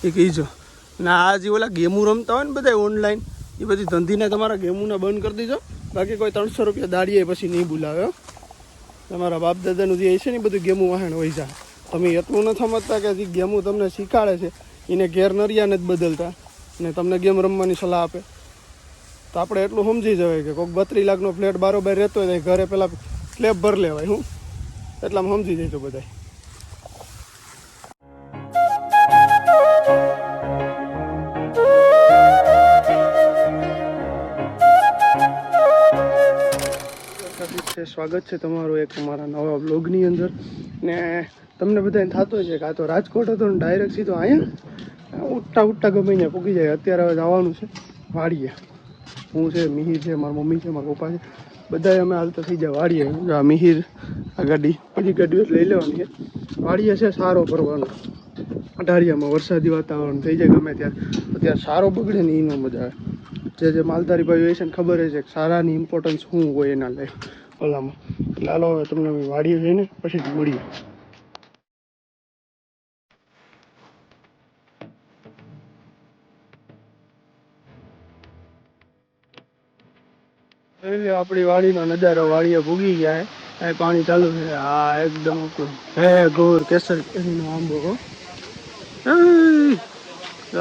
એ કહીજો ને આ જે ઓલા ગેમો રમતા હોય ને બધા ઓનલાઈન એ બધી ધંધીને તમારા ગેમોને બંધ કરી દીધો. બાકી કોઈ 300 રૂપિયા દાડીએ પછી નહીં બોલાવે. તમારા બાપ દાદાનું જે છે ને બધું ગેમો વાહણ હોય જાય. તમે એટલું નથી સમજતા કે જે ગેમો તમને શીખાડે છે એને ઘેર નરિયા નથી બદલતા ને તમને ગેમ રમવાની સલાહ આપે. તો આપણે એટલું સમજી જવાય કે કોઈક 32 લાખનો ફ્લેટ બારોબાર રહેતો હોય ઘરે પેલા સ્લેબ ભર લેવાય. હું એટલામાં સમજી જઈશું બધા. સ્વાગત છે તમારું એક અમારા નવા બ્લોગની અંદર. ને તમને બધાને થતો છે કે આ તો રાજકોટ હતો ને ડાયરેક્ટ સીધો અહીંયા ઉઠતા ગમે ત્યાં પૂગી જાય. અત્યારે હવે જવાનું છે વાડીએ. હું છે, મિહિર છે, મારી મમ્મી છે, મારા પપ્પા છે, બધા અમે હાલતા થઈ જાય વાડીએ. આ મિહિર આ ગાડી બધી ગાડીઓ લઈ લેવાની છે. વાડીએ છે સારો ભરવાનો. અઢારિયામાં વરસાદી વાતાવરણ થઈ જાય ગમે ત્યારે. અત્યારે સારો બગડે ને એનો મજા આવે. જે માલધારી ભાઈઓ છે ને ખબર છે કે સારાની ઇમ્પોર્ટન્સ શું હોય એના લાઈફ ઓલામાં. લાલો હવે તમને વાડીએ જઈને પછી મળીએ. આપણી વાડીનો નજારો. વાડીએ ભૂગી ગયા છે. પાણી ચાલુ છે. હા એકદમ હે ગોર કેસર કેરીનો આંબો.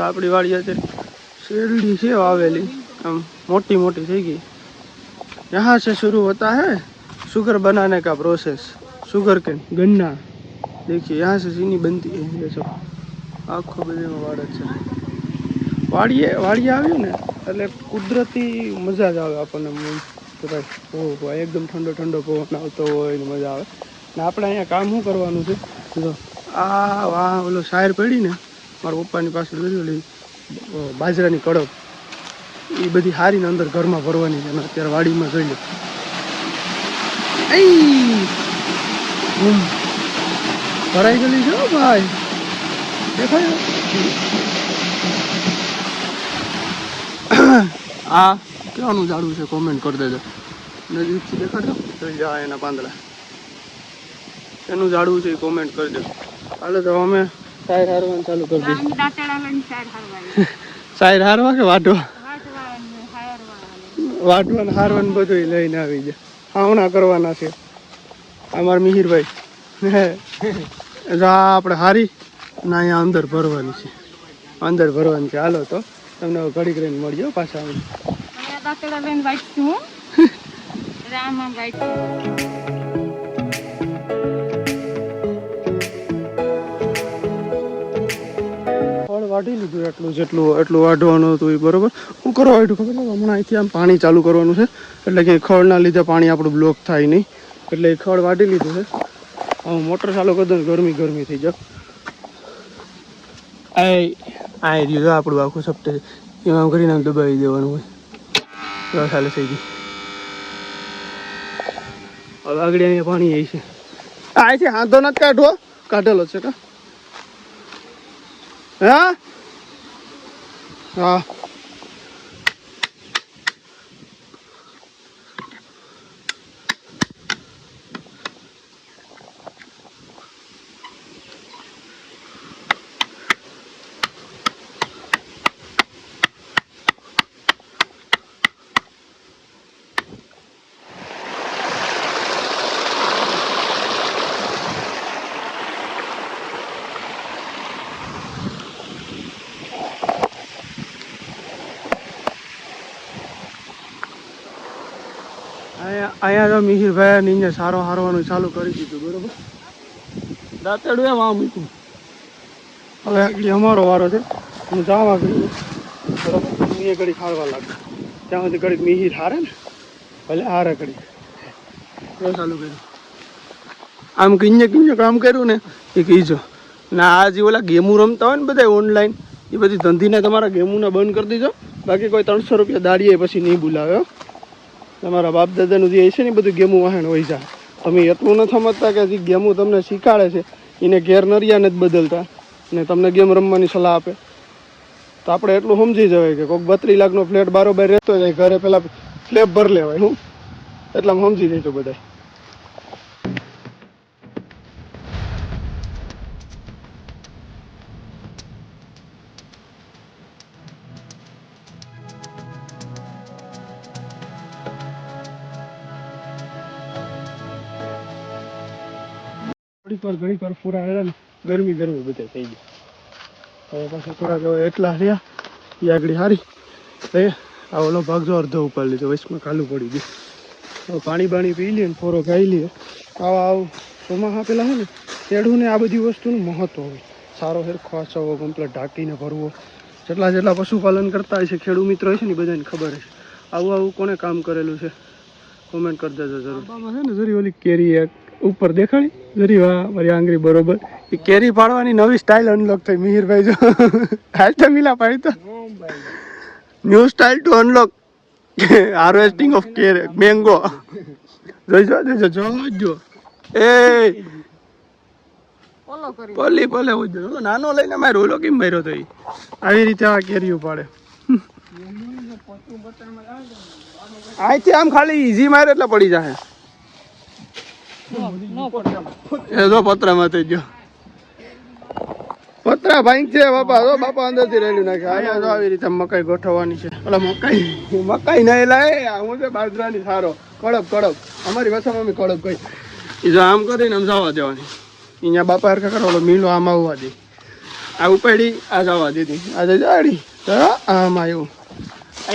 આપણી વાડી અત્યારે શેરડી છે વાવેલી. આમ મોટી મોટી થઈ ગઈ. यहाँ से शुरू होता है शुगर बनाने का प्रोसेस. शुगर केन गन्ना देखिए यहाँ से चीनी बनती है. ये सब आखो બધીમાં વાડ છે. વાડીએ આવ્યું ને એટલે કુદરતી મજા જ આવે આપણને. ભાઈ એકદમ ઠંડો ઠંડો પવન આવતો હોય ને મજા આવે. ને આપણે અહીંયા કામ શું કરવાનું છે જો આ વાહ ઓલો શાયર પડી ને મારા પપ્પાની પાસે ઓલી બાજરાની કડપ એ બધી હારીને અંદર ઘરમાં ભરવાની છે. અત્યારે વાડીમાં જોઈ લો ભરાઈ ગયેલી છે ભાઈ. દેખાય આ કેવાનું ઝાડું છે કોમેન્ટ કરી દેજો. નજીકથી દેખાડો જોઈ જા એના પાંદડા એનું ઝાડું છે એ કોમેન્ટ કરી દેજો. હાલો તો અમે શાયર હારવાનું ચાલુ કરી દઈશું. શાયર હારવા કે વાટવા? વાટવાનું હારવાનું બધું લઈને આવી જાય. હાવણા કરવાના છે અમારા મિહિરભાઈ. આપણે હારી ને અહીંયા અંદર ભરવાની છે. અંદર ભરવાની છે. હાલો તો તમને ઘડીક રહીને મળીએ પાછા. વાઢી લીધું એટલું વાઢવાનું હતું એ બરોબર. હું કરવા વાઢ્યું ખબર છે હમણાં અહીંથી આમ પાણી ચાલુ કરવાનું છે એટલે કે ખળના લીધે પાણી આપણું બ્લોક થાય નહીં. એટલે એ ખળ વાઢી લીધું છે. હું મોટર ચાલુ કરી દઉં ગરમી થઈ જાવ. આ રહ્યું આપણું આખું સપ્તે એમાં કરીને દબાવી દેવાનું હોય. ચાલે થઈ ગઈ. હવે આગળ અહીંયા પાણી આવી છે. અહીંથી હાથો નથી કાઢવો. કાઢેલો છે કા? હા હા અહીંયા તો મિહિરભાઈ નીચે સારો હારવાનું ચાલુ કરી દીધું બરોબર. દાંતેડું એમ આ મૂક્યું. હવે આગળ અમારો વારો છે. હું જાવા ગયું બરોબર. એ ઘડી હારવા લાગે ત્યાં સુધી ઘડીક મિહિર હારે ને ભલે હારે ઘડી ચાલુ કર્યું. આમ કિંજે કામ કર્યું ને એ કહીજો. ને આ જે ઓલા ગેમો રમતા હોય ને બધા ઓનલાઈન એ બધી ધંધીને તમારા ગેમોને બંધ કરી દીધો. બાકી કોઈ 300 રૂપિયા દાડીએ પછી નહીં બોલાવે. તમારા બાપ દાદાનું જે છે ને બધું ગેમો વાહણ હોય જાય. તમે એટલું નથી સમજતા કે જે ગેમો તમને શીખાડે છે એને ઘેર નરિયા નથી બદલતા ને તમને ગેમ રમવાની સલાહ આપે. તો આપણે એટલું સમજી જવાય કે કોઈક 32 લાખનો ફ્લેટ બારોબાર રહેતો હોય ઘરે પેલા સ્લેબ ભર લેવાય. હું એટલામાં સમજી જઈશું બધા. ઘડી પર પૂરા આવ્યા ને ગરમી બધે થઈ ગઈ. હવે પાછા થોડાક હવે એટલા રહ્યા એ આગળ હારી આ ઓલો ભાગ જો અડધો ઉપાડી લીધો, વચમાં ખાલું પડી ગયું. હવે પાણી પી લઈએ ને ફોરો ખાઈ લઈએ. આવું ચોમાસા પેલા છે ને ખેડૂને આ બધી વસ્તુનું મહત્વ હોય. સારો હેરખો આચરવો, કમ્પ્લેટ ઢાંકીને ભરવો. જેટલા પશુપાલન કરતા હોય છે ખેડૂત મિત્રો છે ને બધાને ખબર છે. આવું કોને કામ કરેલું છે કોમેન્ટ કરી દેજો જરૂર. આમાં છે ને જરી ઓલી કેરી એક ઉપર દેખાડી જરી, વાહ મારી આંગળી બરોબર. એ કેરી પાડવાની નવી સ્ટાઇલ અનલોક થઈ મિહિરભાઈ. જો હાલ મિલા પાડી તો new style to unlock harvesting of mango. જોજો એ પલે નાનો લઈને માર્યો ઓલો કેમ માર્યો તો આવી રીતે આ કેરીઓ પાડે. અહીંથી આમ ખાલી ઈઝી મારે એટલે પડી જાય. એ જો પતરામાં થઈ ગયો. પતરા ભાઈ છે બાપા અંદર થી રેલી નાખે. અહીંયા તો આવી રીતે મકાઈ ગોઠવવાની છે. ઓલા મકાઈ નહીં લાય, હું છે બાજરાની સારો કડક અમારી ભાષામાં મમ્મી કડક કઈ. એ જો આમ કરીને આમ જવા દેવાની. અહીંયા બાપા હરખા કરો ઓલો મીલો આમ આવવા દે. આ ઉપાડી આ જવા દીધી. આજે જાડી તો આમ આવ્યું.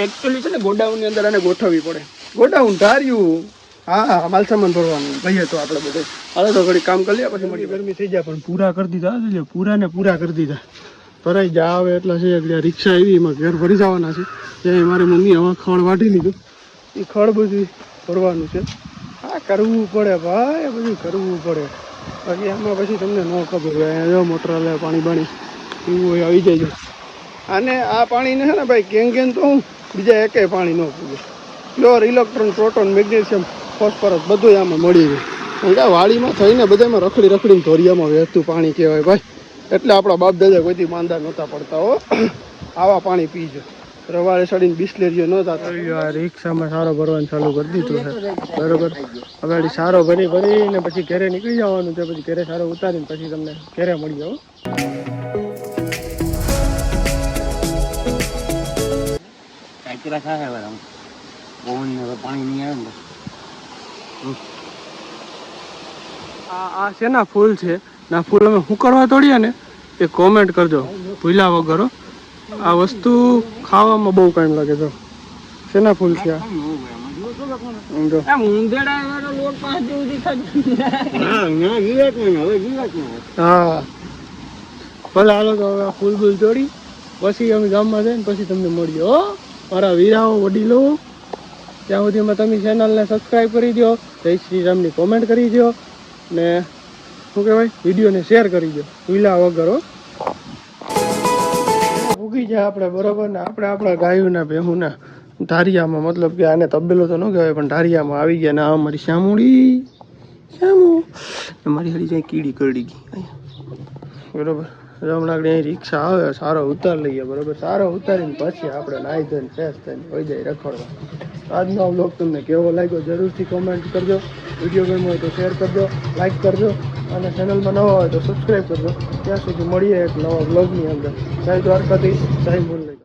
એકચ્યુઅલી છે ને ગોડાઉન ની અંદર આને ગોઠવવી પડે. ગોડાઉન ધાર્યું. હા માલ સામાન ભરવાનું કહીએ તો આપણે બધે. હાલે તો ઘડી કામ કરી લે પછી મળી. ગરમી થઈ જાય પણ પૂરા કરી દીધા. પૂરા કરી દીધા. ભરાઈ જા આવે એટલા છે. એટલે રિક્ષા આવી એમાં ઘર ભરી જવાના છે. ત્યાં મારી મમ્મી હવે ખડ વાટી લીધું. એ ખડ બધું ભરવાનું છે. હા કરવું પડે ભાઈ, બધું કરવું પડે. બાકી આમાં પછી તમને ન ખબર હોય. અહીંયા મોટર લે પાણી પીવું હોય આવી જાય. અને આ પાણીને છે ને ભાઈ કેંગેન તો હું બીજા એકે પાણી ન પીવું. Pure electron, proton, magnesium, phosphorus બધું આમાં મળી જાય. વાડીમાં થઈને બધામાં રખડીને ધોરિયામાં વહેતું પાણી કહેવાય ભાઈ. એટલે આપણા બાપ દાદા કોઈથી માંદા નહોતા પડતા હો. આવા પાણી પીજો. રવાડે ચડીને બિસ્લેરીઓ નહોતા. રિક્ષામાં સારો ભરવાનું ચાલુ કરી દીધું છે બરોબર. હવે સારો ભરીને પછી ઘરે નીકળી જવાનું છે. પછી ઘરે સારો ઉતારીને પછી તમને ઘરે મળી જાવ. આ શેના ફૂલ છે ના ફૂલ અમે શું કરવા તોડીએ ને એ કોમેન્ટ કરજો ભૂલ્યા વગર. આ વસ્તુ ખાવામાં બહુ ટાઈમ લાગે છે. શેના ફૂલ છે હા ભલે હાલો તો હવે ફૂલ તોડી પછી અમે ગામમાં જઈને પછી તમને મળીએ હો મારા વીરાઓ વડીલો. ત્યાં સુધીમાં તમે ચેનલને સબસ્ક્રાઈબ કરી દો, જય શ્રી રામની કોમેન્ટ કરી દો ને શું કહેવાય વિડીયોને શેર કરી દો ભૂલ્યા વગર હો. ઉગી જાય આપણે બરોબર ને. આપણે આપણા ગાયોના ભેહુના ધારિયામાં, મતલબ કે આને તબેલો તો ન કહેવાય પણ ધારિયામાં આવી ગયા. ને આ અમારી શ્યામુ મારી હરી જાય કીડી કરડી ગઈ અહીંયા બરોબર. હમણાં આગળ અહીં રિક્ષા આવે સારો ઉતાર લઈએ બરોબર. સારો ઉતારીને પછી આપણે નાહી ધોઈને ફ્રેશ થઈને હોઈ જાય રખડવા. આજનો વ્લોગ તમને કેવો લાગ્યો જરૂરથી કોમેન્ટ કરજો. વિડીયો ગમ્યો હોય તો શેર કરજો, લાઈક કરજો અને ચેનલમાં નવા હોય તો સબસ્ક્રાઈબ કરજો. ત્યાં સુધી મળીએ એક નવા વ્લોગની અંદર. જય દ્વારકાધીશ, જય મુરલીધર.